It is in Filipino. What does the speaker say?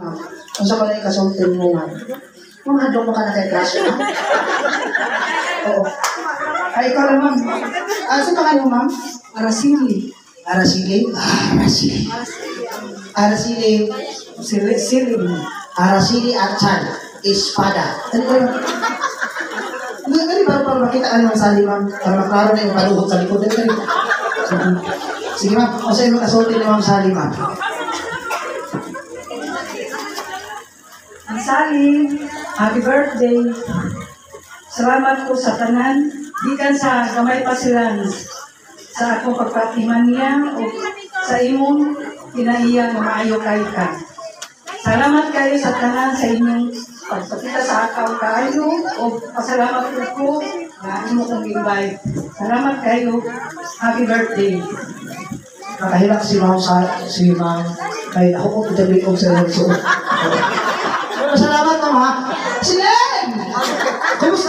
Kung sa pala ikasultin mo, ma'am. Ma'am, handong mo ka na kay crush, ma'am? Oo. Ay, ikaw lang, ma'am. Saan ka kayo, ma'am? Araceli. Araceli? Araceli. Araceli. Siling. Araceli Archan. Espada. Ano ba yun? Ano para makita ka ng sali, ma'am? Para maklaro na yung paluhot sa likod. Sige, ma'am. O sa'yo makasultin ni ma'am sali, ma'am. Ang Sally, happy birthday. Salamat po sa tanan. Gikan sa gamay pa sila sa akong pagpatiman niya o sa imong kinaiya na maayo kay ka. Salamat kayo sa tanan sa inyong pagpakita sa akaw kayo o pasalamat po na imo kong invite. Salamat kayo. Happy birthday. Nakahilak si ma'am kay ako po pitabi ko sa nagsuot. Salamat, ma'am, ha? Silen! Kumusta?